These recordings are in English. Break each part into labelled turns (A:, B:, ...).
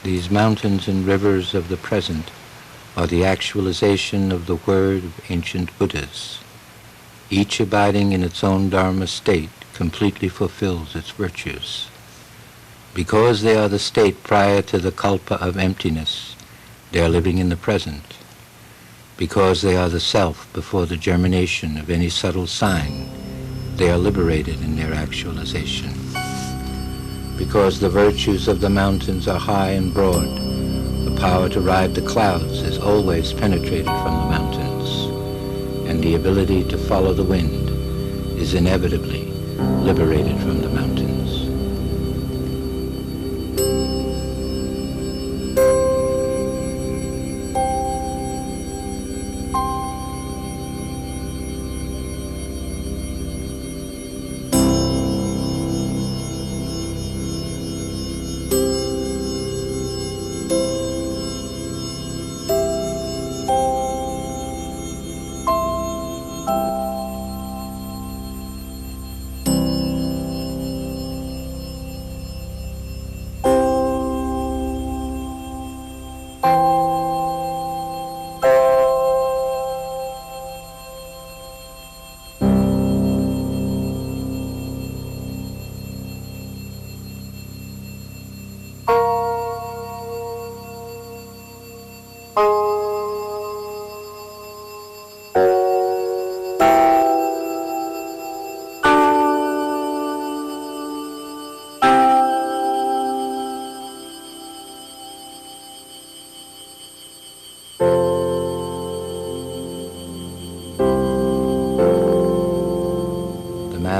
A: These mountains and rivers of the present are the actualization of the word of ancient Buddhas. Each abiding in its own Dharma state completely fulfills its virtues. Because they are the state prior to the kalpa of emptiness, they are living in the present. Because they are the self before the germination of any subtle sign, they are liberated in their actualization. Because the virtues of the mountains are high and broad, the power to ride the clouds is always penetrated from the mountains, and the ability to follow the wind is inevitably liberated from the mountains.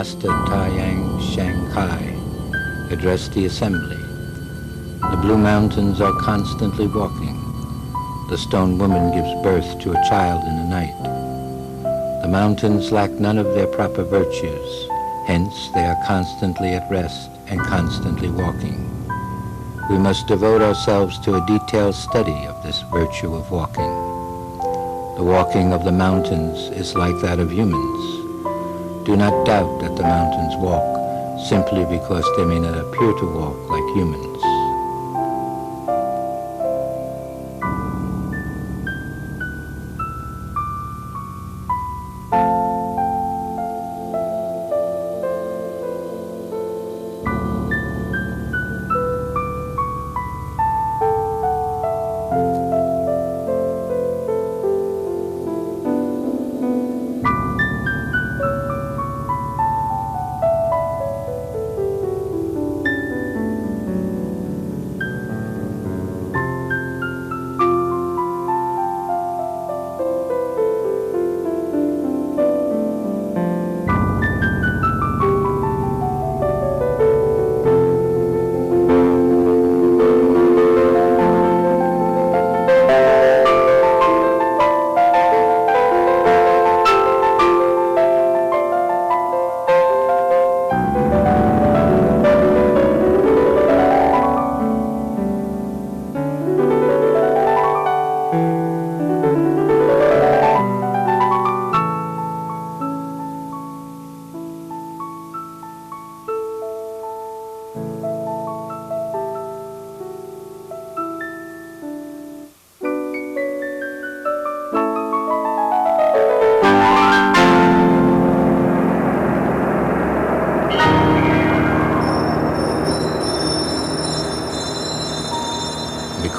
A: Master Shanghai addressed the assembly. The Blue Mountains are constantly walking. The stone woman gives birth to a child in the night. The mountains lack none of their proper virtues, hence they are constantly at rest and constantly walking. We must devote ourselves to a detailed study of this virtue of walking. The walking of the mountains is like that of humans. Do not doubt that the mountains walk simply because they may not appear to walk like humans.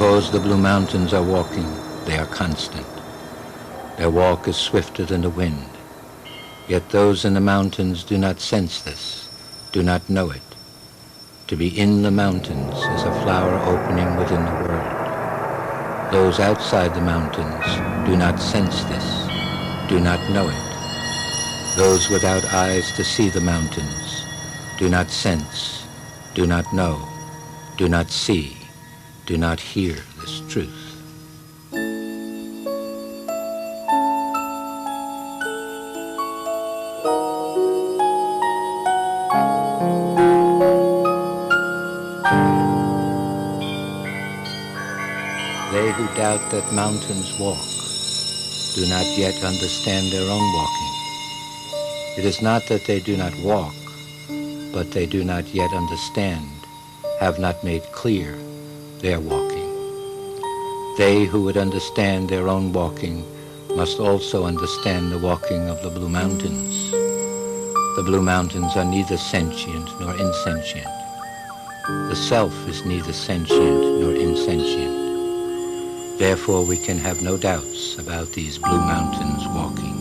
A: Suppose the blue mountains are walking, they are constant. Their walk is swifter than the wind. Yet those in the mountains do not sense this, do not know it. To be in the mountains is a flower opening within the world. Those outside the mountains do not sense this, do not know it. Those without eyes to see the mountains do not sense, do not know, do not see, do not hear this truth. They who doubt that mountains walk do not yet understand their own walking. It is not that they do not walk, but they do not yet understand, have not made clear their walking. They who would understand their own walking must also understand the walking of the blue mountains. The blue mountains are neither sentient nor insentient. The self is neither sentient nor insentient. Therefore, we can have no doubts about these blue mountains walking.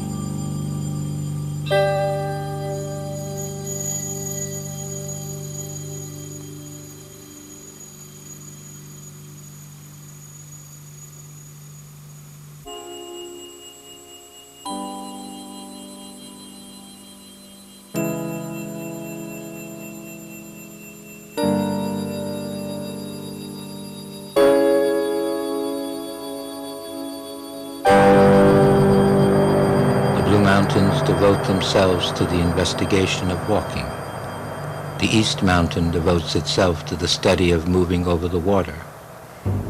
A: Mountains devote themselves to the investigation of walking. The East Mountain devotes itself to the study of moving over the water.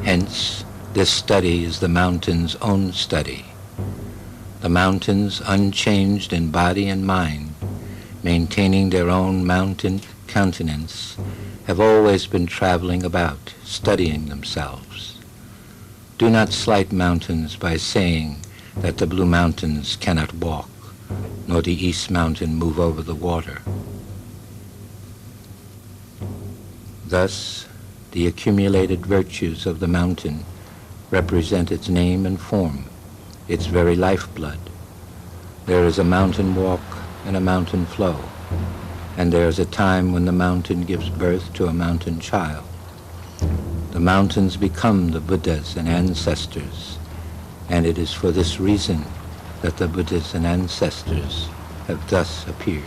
A: Hence, this study is the mountain's own study. The mountains, unchanged in body and mind, maintaining their own mountain countenance, have always been traveling about, studying themselves. Do not slight mountains by saying that the blue mountains cannot walk, nor the East Mountain move over the water. Thus, the accumulated virtues of the mountain represent its name and form, its very lifeblood. There is a mountain walk and a mountain flow, and there is a time when the mountain gives birth to a mountain child. The mountains become the Buddhas and ancestors, and it is for this reason that the Buddhas and ancestors have thus appeared.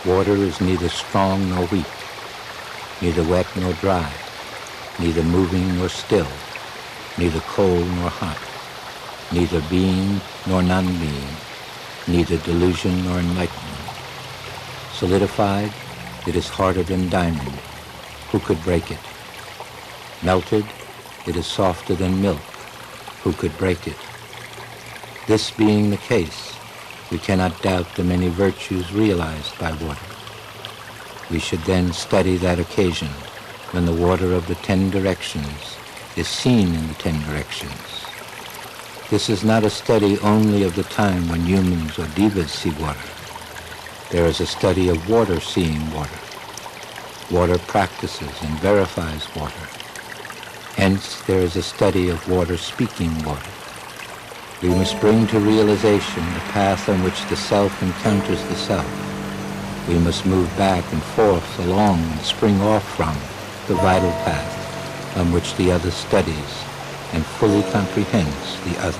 A: Water is neither strong nor weak, neither wet nor dry, neither moving nor still, neither cold nor hot, neither being nor non-being, neither delusion nor enlightenment. Solidified, it is harder than diamond. Who could break it? Melted, it is softer than milk. Who could break it? This being the case, we cannot doubt the many virtues realized by water. We should then study that occasion when the water of the 10 directions is seen in the 10 directions. This is not a study only of the time when humans or devas see water. there is a study of water seeing water. Water practices and verifies water. Hence, there is a study of water speaking water. We must bring to realization the path on which the self encounters the self. We must move back and forth along and spring off from the vital path on which the other studies and fully comprehends the other.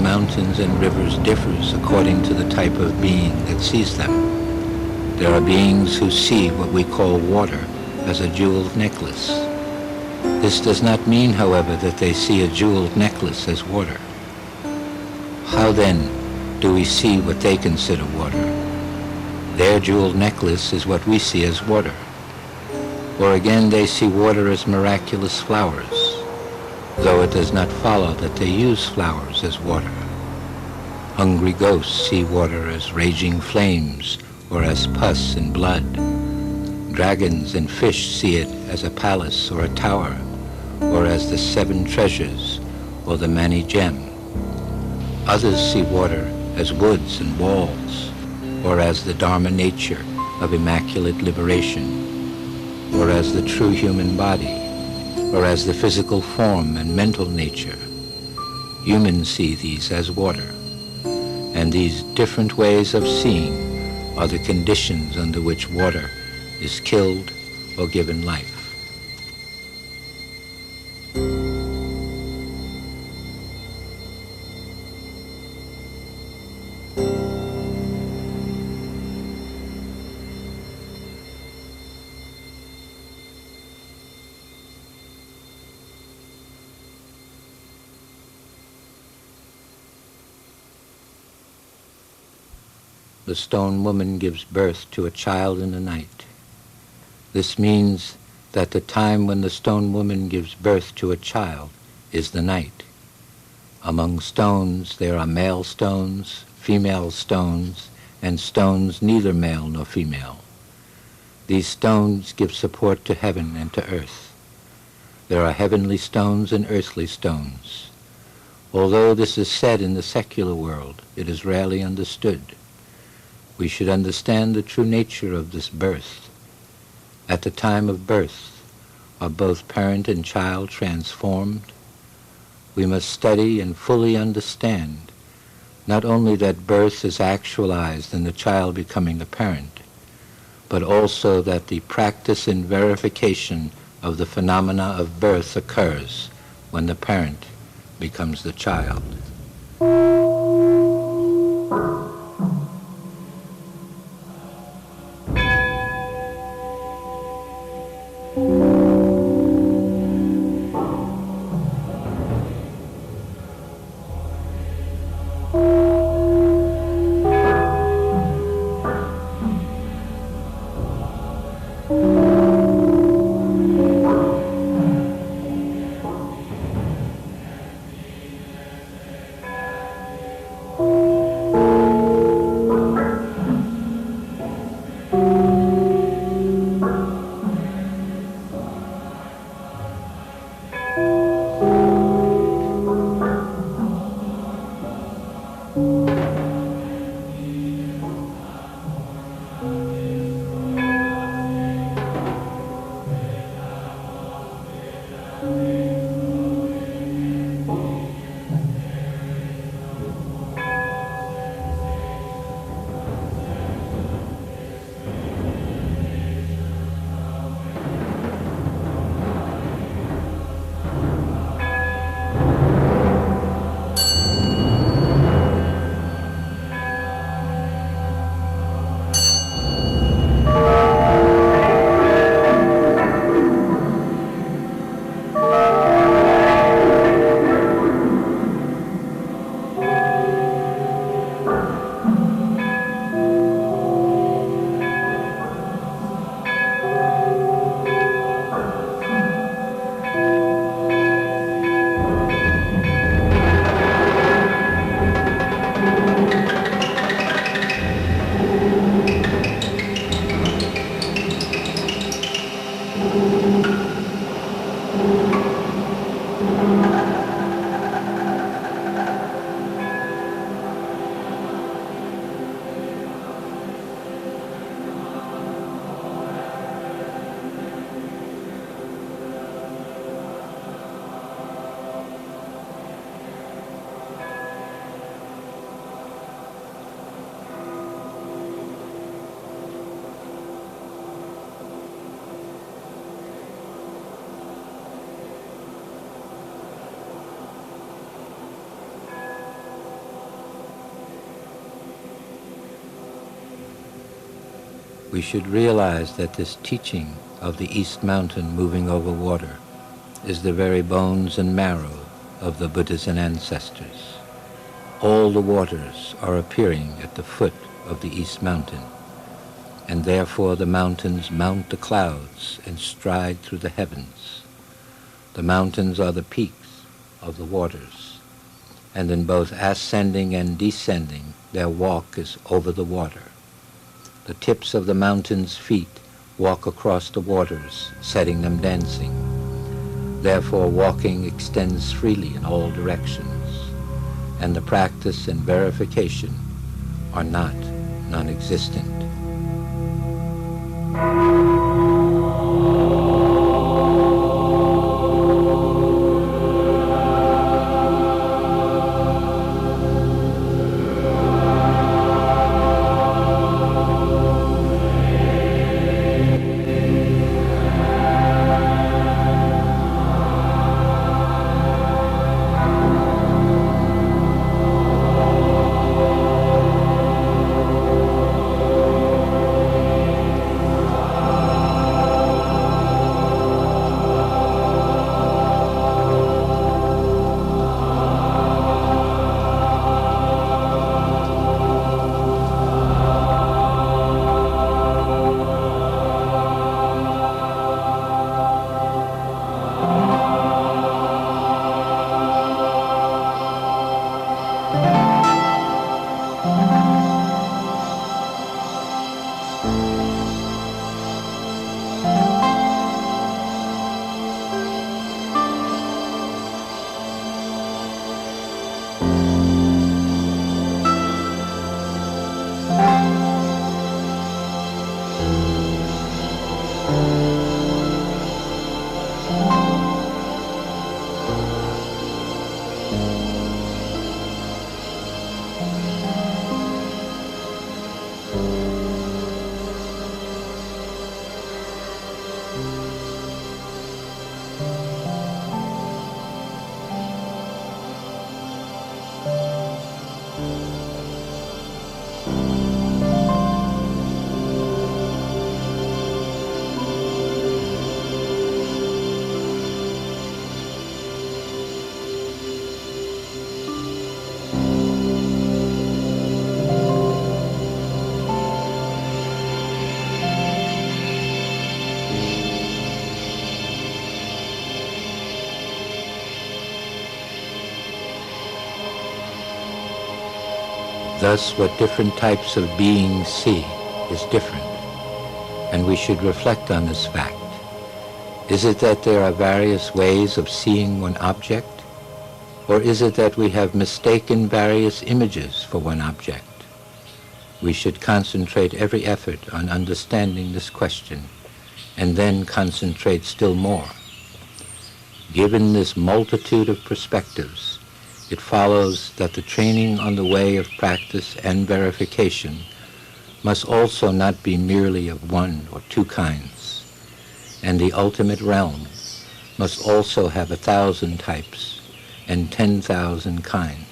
A: Mountains and rivers differs according to the type of being that sees them. There are beings who see what we call water as a jeweled necklace. This does not mean, however, that they see a jeweled necklace as water. How then do we see what they consider water? Their jeweled necklace is what we see as water. Or again, they see water as miraculous flowers, though it does not follow that they use flowers as water. Hungry ghosts see water as raging flames or as pus and blood. Dragons and fish see it as a palace or a tower, or as the 7 treasures or the Mani gem. Others see water as woods and walls, or as the Dharma nature of immaculate liberation, or as the true human body, or as the physical form and mental nature. Humans see these as water, and these different ways of seeing are the conditions under which water is killed or given life. The stone woman gives birth to a child in the night. This means that the time when the stone woman gives birth to a child is the night. Among stones there are male stones, female stones, and stones neither male nor female. These stones give support to heaven and to earth. There are heavenly stones and earthly stones. Although this is said in the secular world, it is rarely understood. We should understand the true nature of this birth. At the time of birth, are both parent and child transformed, we must study and fully understand not only that birth is actualized in the child becoming a parent, but also that the practice and verification of the phenomena of birth occurs when the parent becomes the child. We should realize that this teaching of the East Mountain moving over water is the very bones and marrow of the Buddhas and ancestors. All the waters are appearing at the foot of the East Mountain, and therefore the mountains mount the clouds and stride through the heavens. The mountains are the peaks of the waters, and in both ascending and descending their walk is over the water. The tips of the mountain's feet walk across the waters, setting them dancing. Therefore, walking extends freely in all directions, and the practice and verification are not non-existent. Thus, what different types of beings see is different, and we should reflect on this fact. Is it that there are various ways of seeing one object, or is it that we have mistaken various images for one object? We should concentrate every effort on understanding this question, and then concentrate still more. Given this multitude of perspectives, it follows that the training on the way of practice and verification must also not be merely of one or two kinds, and the ultimate realm must also have 1,000 types and 10,000 kinds.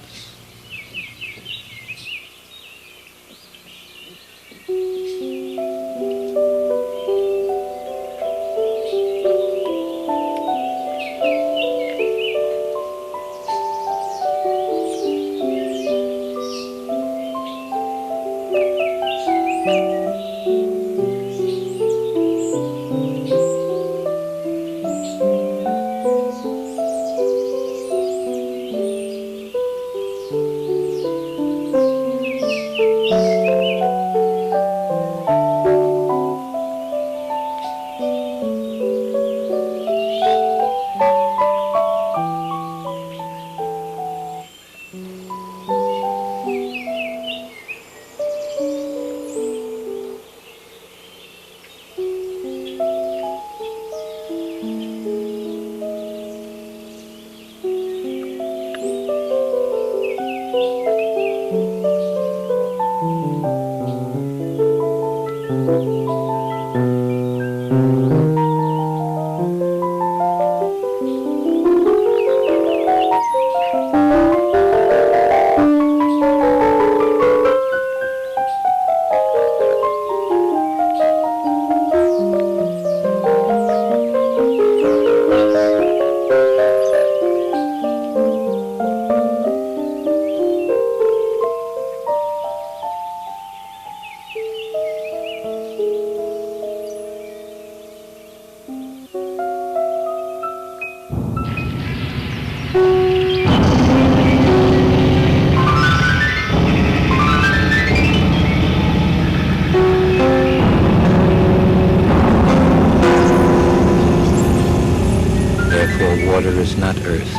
A: Water is not earth,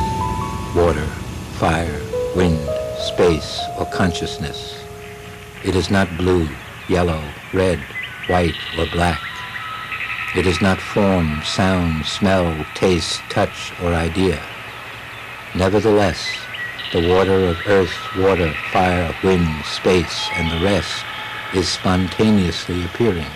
A: water, fire, wind, space, or consciousness. It is not blue, yellow, red, white, or black. It is not form, sound, smell, taste, touch, or idea. Nevertheless, the water of earth, water, fire, wind, space, and the rest is spontaneously appearing.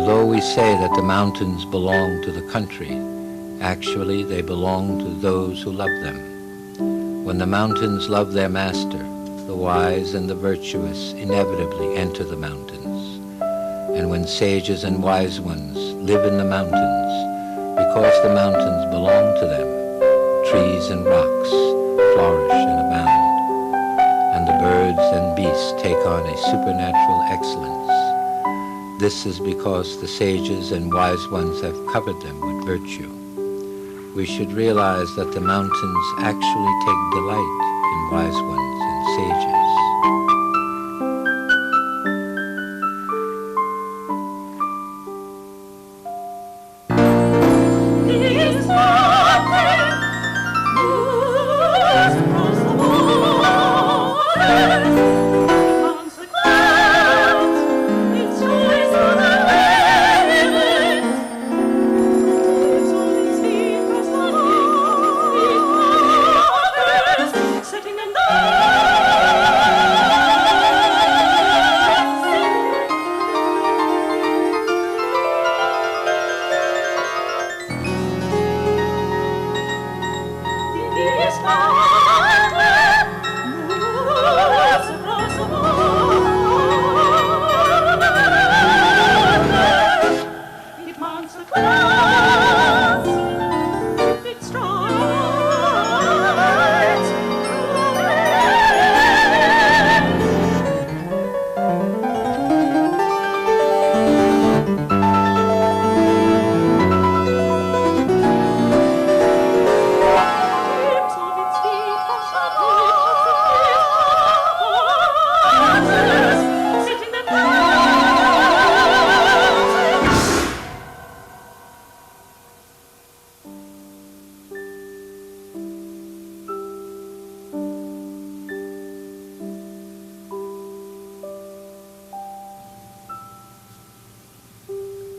A: Although we say that the mountains belong to the country, actually they belong to those who love them. When the mountains love their master, the wise and the virtuous inevitably enter the mountains. And when sages and wise ones live in the mountains, because the mountains belong to them, trees and rocks flourish and abound, and the birds and beasts take on a supernatural excellence. This is because the sages and wise ones have covered them with virtue. We should realize that the mountains actually take delight in wise ones and sages.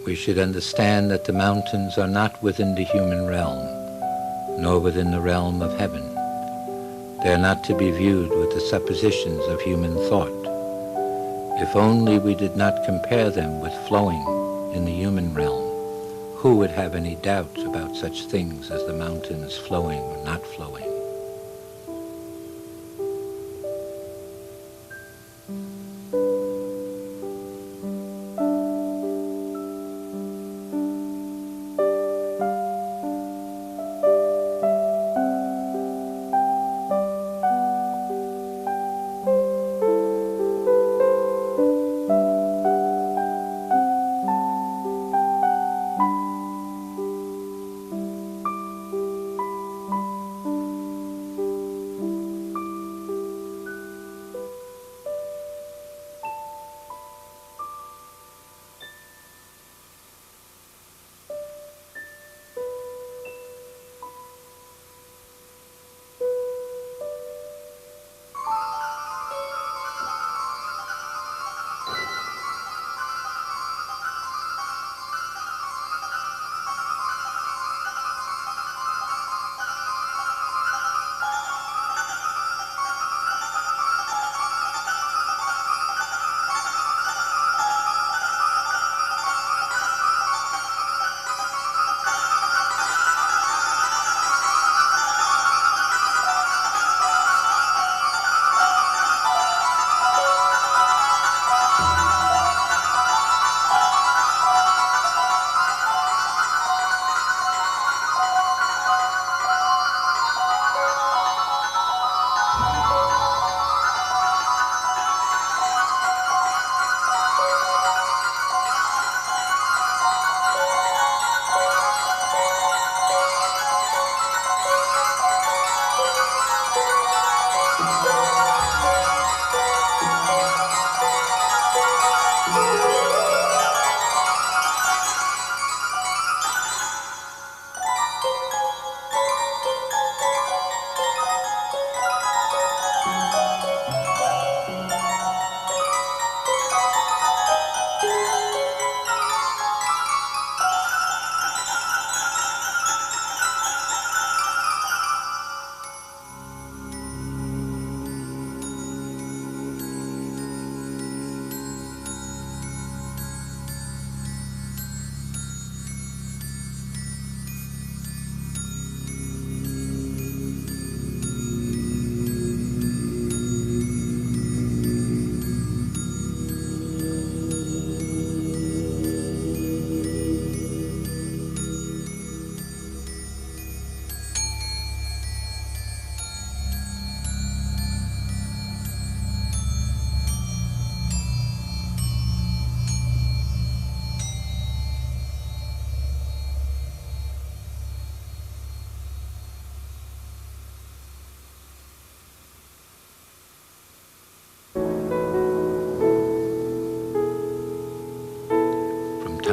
A: We should understand that the mountains are not within the human realm, nor within the realm of heaven. They are not to be viewed with the suppositions of human thought. If only we did not compare them with flowing in the human realm, who would have any doubt about such things as the mountains flowing or not flowing?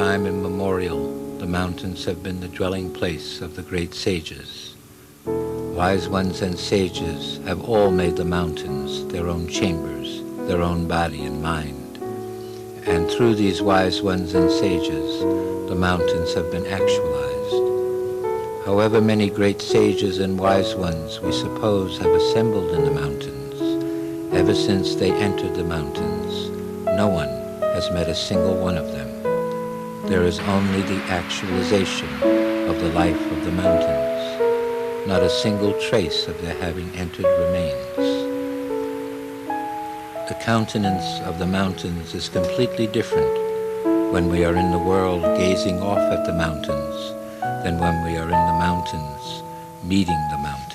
A: time immemorial, the mountains have been the dwelling place of the great sages. Wise ones and sages have all made the mountains their own chambers, their own body and mind. And through these wise ones and sages, the mountains have been actualized. However many great sages and wise ones we suppose have assembled in the mountains, ever since they entered the mountains, no one has met a single one of them. There is only the actualization of the life of the mountains. Not a single trace of their having entered remains. The countenance of the mountains is completely different when we are in the world gazing off at the mountains than when we are in the mountains meeting the mountains.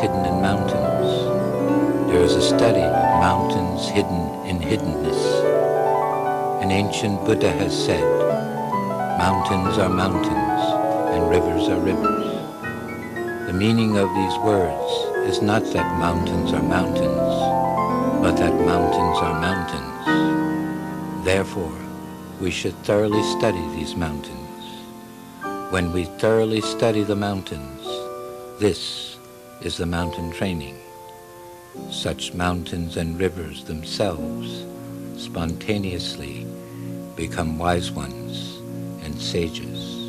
A: Hidden in mountains. There is a study of mountains hidden in hiddenness. An ancient Buddha has said, mountains are mountains and rivers are rivers. The meaning of these words is not that mountains are mountains, but that mountains are mountains. Therefore, we should thoroughly study these mountains. When we thoroughly study the mountains, this is the mountain training. Such mountains and rivers themselves spontaneously become wise ones and sages.